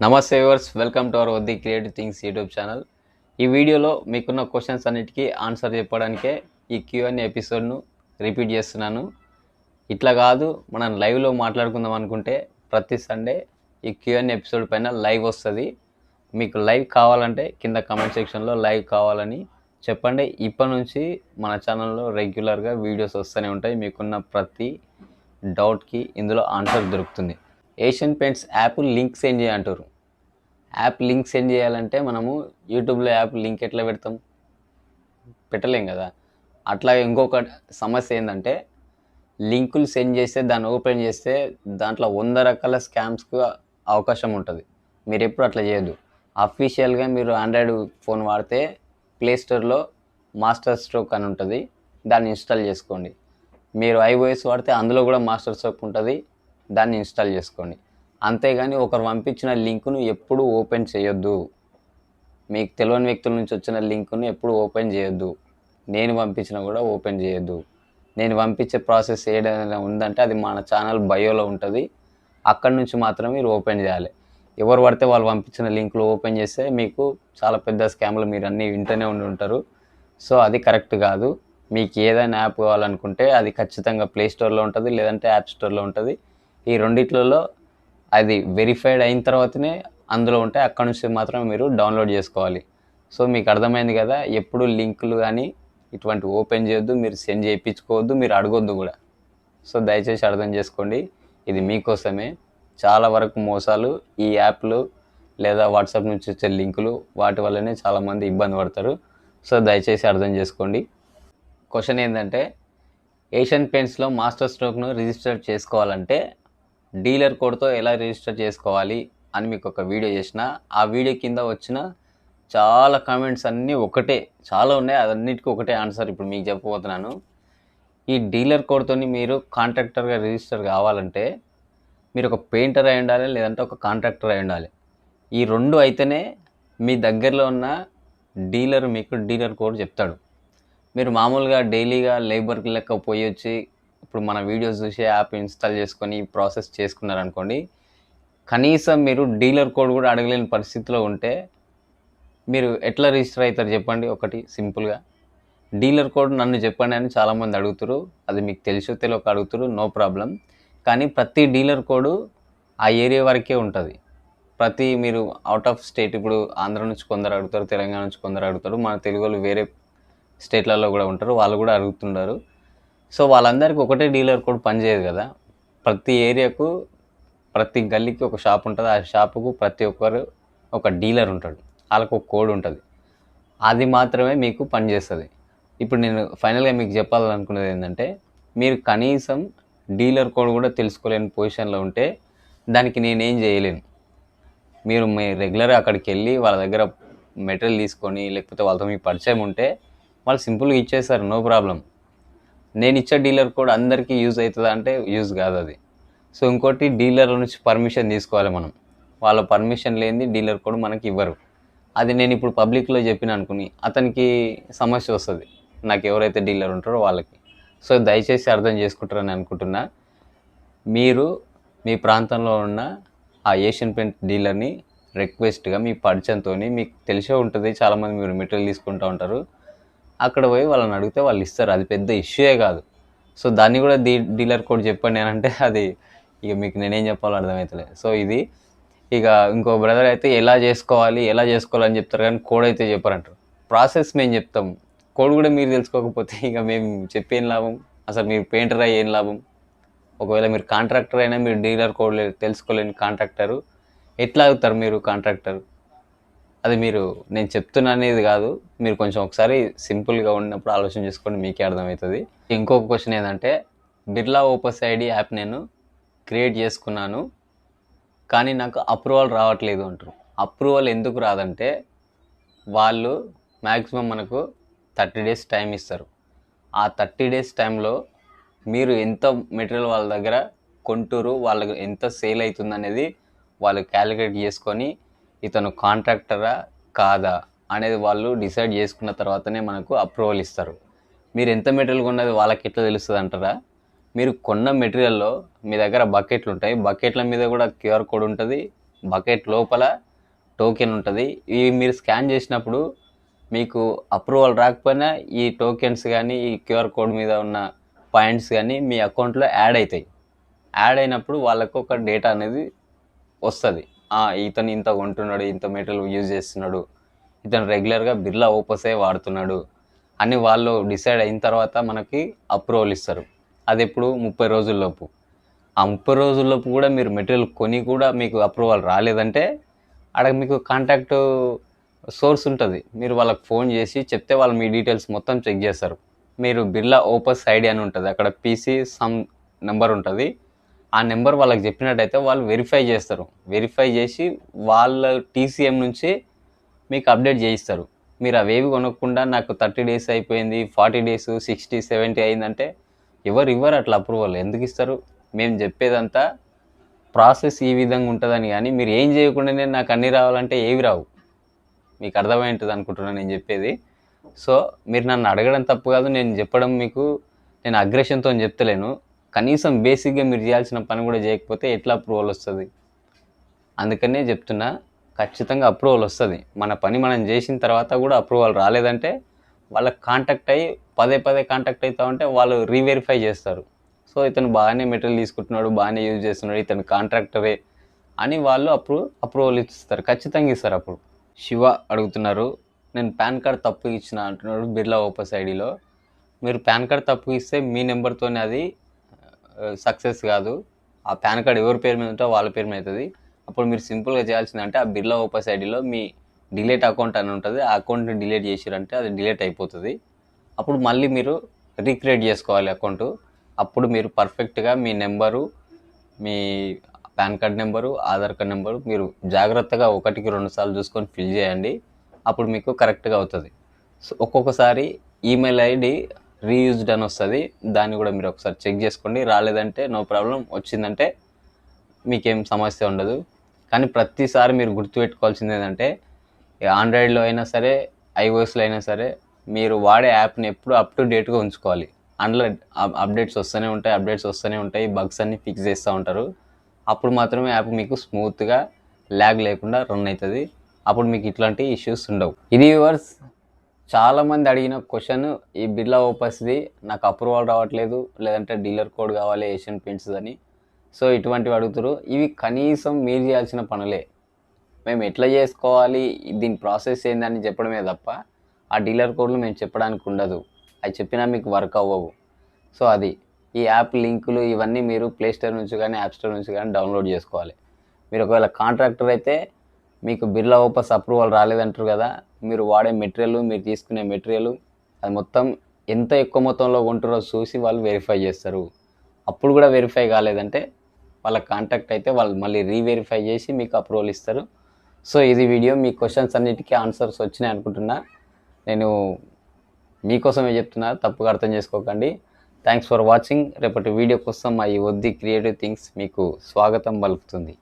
నమస్తే viewers, welcome to our Vaddi creative things YouTube channel. ఈ వీడియోలో మీకున్న క్వశ్చన్స్ అన్నిటికీ ఆన్సర్ చెప్పడానికే ఈ క్యూఎన్ఏ ఎపిసోడ్ను రిపీట్ చేస్తున్నాను. ఇట్లా కాదు, మనం లైవ్లో మాట్లాడుకుందాం అనుకుంటే ప్రతి సండే ఈ క్యూఎన్ఏ ఎపిసోడ్ పైన లైవ్ వస్తుంది. మీకు లైవ్ కావాలంటే కింద కామెంట్ సెక్షన్లో లైవ్ కావాలని చెప్పండి. ఇప్పటి నుంచి మన ఛానల్లో రెగ్యులర్గా వీడియోస్ వస్తూనే ఉంటాయి. మీకున్న ప్రతి డౌట్కి ఇందులో ఆన్సర్ దొరుకుతుంది. Asian Paints app link send చేయంటారు. యాప్ లింక్ సెండ్ చేయాలంటే మనము యూట్యూబ్లో యాప్ లింక్ ఎట్లా పెడతాం? పెట్టలేం కదా. అట్లాగే ఇంకొక సమస్య ఏంటంటే, లింకులు సెండ్ చేస్తే దాన్ని ఓపెన్ చేస్తే దాంట్లో 100 రకాల స్కామ్స్కు అవకాశం ఉంటుంది. మీరు ఎప్పుడు అట్లా చేయొద్దు. అఫీషియల్గా మీరు ఆండ్రాయిడ్ ఫోన్ వాడితే ప్లేస్టోర్లో మాస్టర్ స్ట్రోక్ అని ఉంటుంది, దాన్ని ఇన్స్టాల్ చేసుకోండి. మీరు ఐఓఎస్ వాడితే అందులో కూడా మాస్టర్ స్ట్రోక్ ఉంటుంది, దాన్ని ఇన్స్టాల్ చేసుకోండి. అంతేగాని ఒకరు పంపించిన లింకును ఎప్పుడు ఓపెన్ చేయొద్దు. మీకు తెలియని వ్యక్తుల నుంచి వచ్చిన లింకును ఎప్పుడు ఓపెన్ చేయొద్దు. నేను పంపించినా కూడా ఓపెన్ చేయొద్దు. నేను పంపించే ప్రాసెస్ ఏదైనా ఉందంటే అది మన ఛానల్ బయోలో ఉంటుంది, అక్కడి నుంచి మాత్రమే మీరు ఓపెన్ చేయాలి. ఎవరు పడితే వాళ్ళు పంపించిన లింకులు ఓపెన్ చేస్తే మీకు చాలా పెద్ద స్కామ్లు మీరు అన్నీ వింటూనే ఉంటారు. సో అది కరెక్ట్ కాదు. మీకు ఏదైనా యాప్ కావాలనుకుంటే అది ఖచ్చితంగా ప్లే స్టోర్లో ఉంటుంది, లేదంటే యాప్ స్టోర్లో ఉంటుంది. ఈ రెండిట్లలో అది వెరిఫైడ్ అయిన తర్వాతనే అందులో ఉంటాయి, అక్కడ నుంచి మాత్రం మీరు డౌన్లోడ్ చేసుకోవాలి. సో మీకు అర్థమైంది కదా, ఎప్పుడు లింకులు కానీ ఇటువంటి ఓపెన్ చేయొద్దు, మీరు సెండ్ చేయించుకోవద్దు, మీరు అడగొద్దు కూడా. సో దయచేసి అర్థం చేసుకోండి, ఇది మీకోసమే. చాలా వరకు మోసాలు ఈ యాప్లు లేదా వాట్సాప్ నుంచి వచ్చే లింకులు వాటి వల్లనే చాలామంది ఇబ్బంది పడతారు. సో దయచేసి అర్థం చేసుకోండి. క్వశ్చన్ ఏంటంటే, ఏషియన్ పెయింట్స్లో మాస్టర్ స్ట్రోక్ను రిజిస్టర్ చేసుకోవాలంటే డీలర్ కోడ్తో ఎలా రిజిస్టర్ చేసుకోవాలి అని మీకు ఒక వీడియో చేసిన. ఆ వీడియో కింద వచ్చిన చాలా కామెంట్స్ అన్నీ ఒకటే, చాలా ఉన్నాయి, అన్నిటికీ ఒకటే ఆన్సర్ ఇప్పుడు మీకు చెప్పబోతున్నాను. ఈ డీలర్ కోడ్తో మీరు కాంట్రాక్టర్గా రిజిస్టర్ కావాలంటే మీరు ఒక పెయింటర్ అయి ఉండాలి, లేదంటే ఒక కాంట్రాక్టర్ అయి ఉండాలి. ఈ రెండు అయితేనే మీ దగ్గరలో ఉన్న డీలర్ మీకు డీలర్ కోడ్ చెప్తాడు. మీరు మామూలుగా డైలీగా లేబర్కి లెక్క పోయి వచ్చి ఇప్పుడు మన వీడియోస్ చూసి యాప్ ఇన్స్టాల్ చేసుకొని ప్రాసెస్ చేసుకున్నారనుకోండి, కనీసం మీరు డీలర్ కోడ్ కూడా అడగలేని పరిస్థితిలో ఉంటే మీరు ఎట్లా రిజిస్టర్ అవుతారు చెప్పండి? ఒకటి సింపుల్గా డీలర్ కోడ్ నన్ను చెప్పండి అని చాలామంది అడుగుతారు. అది మీకు తెలుసో తెలియక అడుగుతారు, నో ప్రాబ్లం. కానీ ప్రతి డీలర్ కోడ్ ఆ ఏరియా వరకే ఉంటుంది. మీరు అవుట్ ఆఫ్ స్టేట్, ఇప్పుడు ఆంధ్ర నుంచి కొందరు అడుగుతారు, తెలంగాణ నుంచి కొందరు అడుగుతారు, మన తెలుగు వాళ్ళు వేరే స్టేట్లలో కూడా ఉంటారు, వాళ్ళు కూడా అడుగుతుంటారు. సో వాళ్ళందరికీ ఒకటే డీలర్ కోడ్ పనిచేయదు కదా. ప్రతి ఏరియాకు ప్రతి గల్లీకి ఒక షాప్ ఉంటుంది, ఆ షాపుకు ప్రతి ఒక్కరు ఒక డీలర్ ఉంటాడు, వాళ్ళకు ఒక కోడ్ ఉంటుంది, అది మాత్రమే మీకు పనిచేస్తుంది. ఇప్పుడు నేను ఫైనల్గా మీకు చెప్పాలనుకున్నది ఏంటంటే, మీరు కనీసం డీలర్ కోడ్ కూడా తెలుసుకోలేని పొజిషన్లో ఉంటే దానికి నేనేం చేయలేను. మీరు రెగ్యులర్గా అక్కడికి వెళ్ళి వాళ్ళ దగ్గర మెటీరియల్ తీసుకొని, లేకపోతే వాళ్ళతో మీకు పరిచయం ఉంటే వాళ్ళు సింపుల్గా ఇచ్చేస్తారు, నో ప్రాబ్లం. నేను ఇచ్చే డీలర్ కోడ్ అందరికీ యూజ్ అవుతుందా అంటే యూజ్ కాదు అది. సో ఇంకోటి, డీలర్ నుంచి పర్మిషన్ తీసుకోవాలి మనం. వాళ్ళ పర్మిషన్ లేనిది డీలర్ కోడ్ మనకి ఇవ్వరు. అది నేను ఇప్పుడు పబ్లిక్లో చెప్పిన అనుకుని అతనికి సమస్య వస్తుంది, నాకు ఎవరైతే డీలర్ ఉంటారో వాళ్ళకి. సో దయచేసి అర్థం చేసుకుంటారని అనుకుంటున్నా. మీరు మీ ప్రాంతంలో ఉన్న ఆ ఏషియన్ పెయింట్ డీలర్ని రిక్వెస్ట్గా మీ పరిచయంతో, మీకు తెలిసే ఉంటుంది, చాలామంది మీరు మెటీరియల్ తీసుకుంటూ ఉంటారు, అక్కడ పోయి వాళ్ళని అడిగితే వాళ్ళు ఇస్తారు, అది పెద్ద ఇష్యూయే కాదు. సో దాన్ని కూడా డీలర్ కోడ్ చెప్పండి అని అంటే అది ఇక మీకు నేనేం చెప్పాలో అర్థమవుతలేదు. సో ఇది ఇక ఇంకో బ్రదర్ అయితే ఎలా చేసుకోవాలని చెప్తారు, కానీ కోడ్ అయితే చెప్పారంటారు. ప్రాసెస్ మేము చెప్తాం, కోడ్ కూడా మీరు తెలుసుకోకపోతే ఇక మేము చెప్పేం లాభం? అసలు మీరు పెయింటర్ అయ్యి ఏం లాభం? ఒకవేళ మీరు కాంట్రాక్టర్ అయినా మీరు డీలర్ కోడ్ తెలుసుకోలేని కాంట్రాక్టరు ఎట్లా అవుతారు మీరు కాంట్రాక్టర్? అది నేను చెప్తున్నా అనేది కాదు, మీరు కొంచెం ఒకసారి సింపుల్గా ఉన్నప్పుడు ఆలోచన చేసుకోండి, మీకే అర్థమవుతుంది. ఇంకొక క్వశ్చన్ ఏంటంటే, బిర్లా ఓపస్ ఐడి యాప్ నేను క్రియేట్ చేసుకున్నాను, కానీ నాకు అప్రూవల్ రావట్లేదు అంటారు. అప్రూవల్ ఎందుకు రాదంటే, వాళ్ళు మ్యాక్సిమం మనకు 30 days టైం ఇస్తారు. ఆ 30 days టైంలో మీరు ఎంత మెటీరియల్ వాళ్ళ దగ్గర కొంటూరు, వాళ్ళకి ఎంత సేల్ అవుతుంది అనేది వాళ్ళు క్యాలిక్యులేట్ చేసుకొని ఇతను కాంట్రాక్టరా కాదా అనేది వాళ్ళు డిసైడ్ చేసుకున్న తర్వాతనే మనకు అప్రూవల్ ఇస్తారు. మీరు ఎంత మెటీరియల్ కొన్నది వాళ్ళకి ఎట్లా తెలుస్తుంది అంటారా? మీరు కొన్న మెటీరియల్లో మీ దగ్గర బకెట్లు ఉంటాయి, బకెట్ల మీద కూడా క్యూఆర్ కోడ్ ఉంటుంది, బకెట్ లోపల టోకెన్ ఉంటుంది. ఇవి మీరు స్కాన్ చేసినప్పుడు మీకు అప్రూవల్ రాకపోయినా ఈ టోకెన్స్ కానీ ఈ క్యూఆర్ కోడ్ మీద ఉన్న పాయింట్స్ కానీ మీ అకౌంట్లో యాడ్ అవుతాయి. యాడ్ అయినప్పుడు వాళ్ళకు ఒక డేటా అనేది వస్తుంది. ఇతను ఇంత కొంటున్నాడు, ఇంత మెటీరియల్ యూజ్ చేస్తున్నాడు, ఇతను రెగ్యులర్గా బిర్లా ఓపసే వాడుతున్నాడు అని వాళ్ళు డిసైడ్ అయిన తర్వాత మనకి అప్రూవల్ ఇస్తారు. అది ఎప్పుడు 30 రోజుల్లోపు. ఆ 30 రోజుల్లోపు కూడా మీరు మెటీరియల్ కొని కూడా మీకు అప్రూవల్ రాలేదంటే అక్కడ మీకు కాంటాక్ట్ సోర్స్ ఉంటుంది. మీరు వాళ్ళకి ఫోన్ చేసి చెప్తే వాళ్ళు మీ డీటెయిల్స్ మొత్తం చెక్ చేస్తారు. మీరు బిర్లా ఓపస్ ఐడి అని ఉంటుంది, అక్కడ పీసీ సమ్ నెంబర్ ఉంటుంది. ఆ నెంబర్ వాళ్ళకి చెప్పినట్టయితే వాళ్ళు వెరిఫై చేస్తారు. వెరిఫై చేసి వాళ్ళ టీసీఎం నుంచి మీకు అప్డేట్ చేయిస్తారు. మీరు అవేవి కొనకుండా నాకు 30 డేస్ అయిపోయింది, 40 డేస్, 60, 70 అయిందంటే ఇవ్వరు అట్లా అప్రూవల్. ఎందుకు ఇస్తారు? మేము చెప్పేదంతా ప్రాసెస్ ఈ విధంగా ఉంటుందని. కానీ మీరు ఏం చేయకుండానే నాకు అన్నీ రావాలంటే ఏవి రావు. మీకు అర్థమైంటుంది అనుకుంటున్నాను నేను చెప్పేది. సో మీరు నన్ను అడగడం తప్పు కాదు, నేను చెప్పడం మీకు నేను అగ్రెషన్తో చెప్తలేను. కనీసం బేసిక్గా మీరు చేయాల్సిన పని కూడా చేయకపోతే ఎట్లా అప్రూవల్ వస్తుంది? అందుకనే చెప్తున్నా, ఖచ్చితంగా అప్రూవల్ వస్తుంది. మన పని మనం చేసిన తర్వాత కూడా అప్రూవల్ రాలేదంటే వాళ్ళకి కాంటాక్ట్ అయ్యి పదే కాంటాక్ట్ అవుతా ఉంటే వాళ్ళు రీవెరిఫై చేస్తారు. సో ఇతను బాగానే మెటీరియల్ తీసుకుంటున్నాడు, బాగానే యూజ్ చేస్తున్నాడు, ఇతను కాంట్రాక్టరే అని వాళ్ళు అప్రూవల్ ఇస్తారు. ఖచ్చితంగా ఇస్తారు. అప్పుడు శివ అడుగుతున్నారు, నేను పాన్ కార్డ్ తప్పు ఇచ్చిన అంటున్నాడు బిర్లా ఓపస్ ఐడిలో. మీరు పాన్ కార్డ్ తప్పు ఇస్తే మీ నెంబర్తోనే అది సక్సెస్ కాదు. ఆ పాన్ కార్డ్ ఎవరి పేరు మీద ఉంటే వాళ్ళ పేరు మీద అవుతుంది. అప్పుడు మీరు సింపుల్గా చేయాల్సిందంటే ఆ బిర్లా ఓపస్ ఐడిలో మీ డిలీట్ అకౌంట్ అని ఉంటుంది, ఆ అకౌంట్ని డిలీట్ చేసిరంటే అది డిలీట్ అయిపోతుంది. అప్పుడు మళ్ళీ మీరు రీక్రియేట్ చేసుకోవాలి అకౌంట్. అప్పుడు మీరు పర్ఫెక్ట్గా మీ నెంబరు, మీ PAN card number, Aadhaar card number మీరు జాగ్రత్తగా 1కి 2 సార్లు చూసుకొని ఫిల్ చేయండి. అప్పుడు మీకు కరెక్ట్గా అవుతుంది. సో ఒక్కొక్కసారి ఈమెయిల్ ఐడి రీయూజ్డ్ అని వస్తుంది, దాన్ని కూడా మీరు ఒకసారి చెక్ చేసుకోండి. రాలేదంటే నో ప్రాబ్లం, వచ్చిందంటే మీకేం సమస్య ఉండదు. కానీ ప్రతిసారి మీరు గుర్తుపెట్టుకోవాల్సింది ఏంటంటే ఆండ్రాయిడ్లో అయినా సరే, ఐఓఎస్లో అయినా సరే మీరు వాడే యాప్ని ఎప్పుడు అప్ టు డేట్గా ఉంచుకోవాలి. అందులో అప్డేట్స్ వస్తూనే ఉంటాయి, బగ్స్ అన్ని ఫిక్స్ చేస్తూ ఉంటారు. అప్పుడు మాత్రమే యాప్ మీకు స్మూత్గా ల్యాగ్ లేకుండా రన్ అవుతుంది. అప్పుడు మీకు ఇట్లాంటి ఇష్యూస్ ఉండవు. ఇది వ్యూవర్స్, చాలామంది అడిగిన క్వశ్చన్ ఈ బిర్లా ఓపస్ది. నాకు అప్రూవల్ రావట్లేదు, లేదంటే డీలర్ కోడ్ కావాలి ఏషియన్ పెయింట్స్ అని. సో ఇటువంటివి అడుగుతారు. ఇవి కనీసం మీరు చేయాల్సిన పనులే. మేము ఎట్లా చేసుకోవాలి, దీని ప్రాసెస్ ఏందని చెప్పడమే తప్ప ఆ డీలర్ కోడ్లు మేము చెప్పడానికి ఉండదు. అవి చెప్పినా మీకు వర్క్ అవ్వవు. సో అది ఈ యాప్ లింకులు ఇవన్నీ మీరు ప్లేస్టోర్ నుంచి కానీ యాప్ స్టోర్ నుంచి కానీ డౌన్లోడ్ చేసుకోవాలి. మీరు ఒకవేళ కాంట్రాక్టర్ అయితే మీకు బిర్లా ఓపస్ అప్రూవల్ రాలేదంటారు కదా, మీరు వాడే మెటీరియల్, మీరు తీసుకునే మెటీరియల్ అది మొత్తం ఎంత ఎక్కువ మొత్తంలో కొంటారో చూసి వాళ్ళు వెరిఫై చేస్తారు. అప్పుడు కూడా వెరిఫై కాలేదంటే వాళ్ళ కాంటాక్ట్ అయితే వాళ్ళు మళ్ళీ రీవెరిఫై చేసి మీకు అప్రూవల్ ఇస్తారు. సో ఇది వీడియో. మీ క్వశ్చన్స్ అన్నిటికీ ఆన్సర్స్ వచ్చినాయి అనుకుంటున్నా. నేను మీకోసమే చెప్తున్నా, తప్పుగా అర్థం చేసుకోకండి. Thanks for watching. రేపటి వీడియో కోసం మా ఈ వద్ది క్రియేటివ్ థింగ్స్ మీకు స్వాగతం పలుకుతుంది.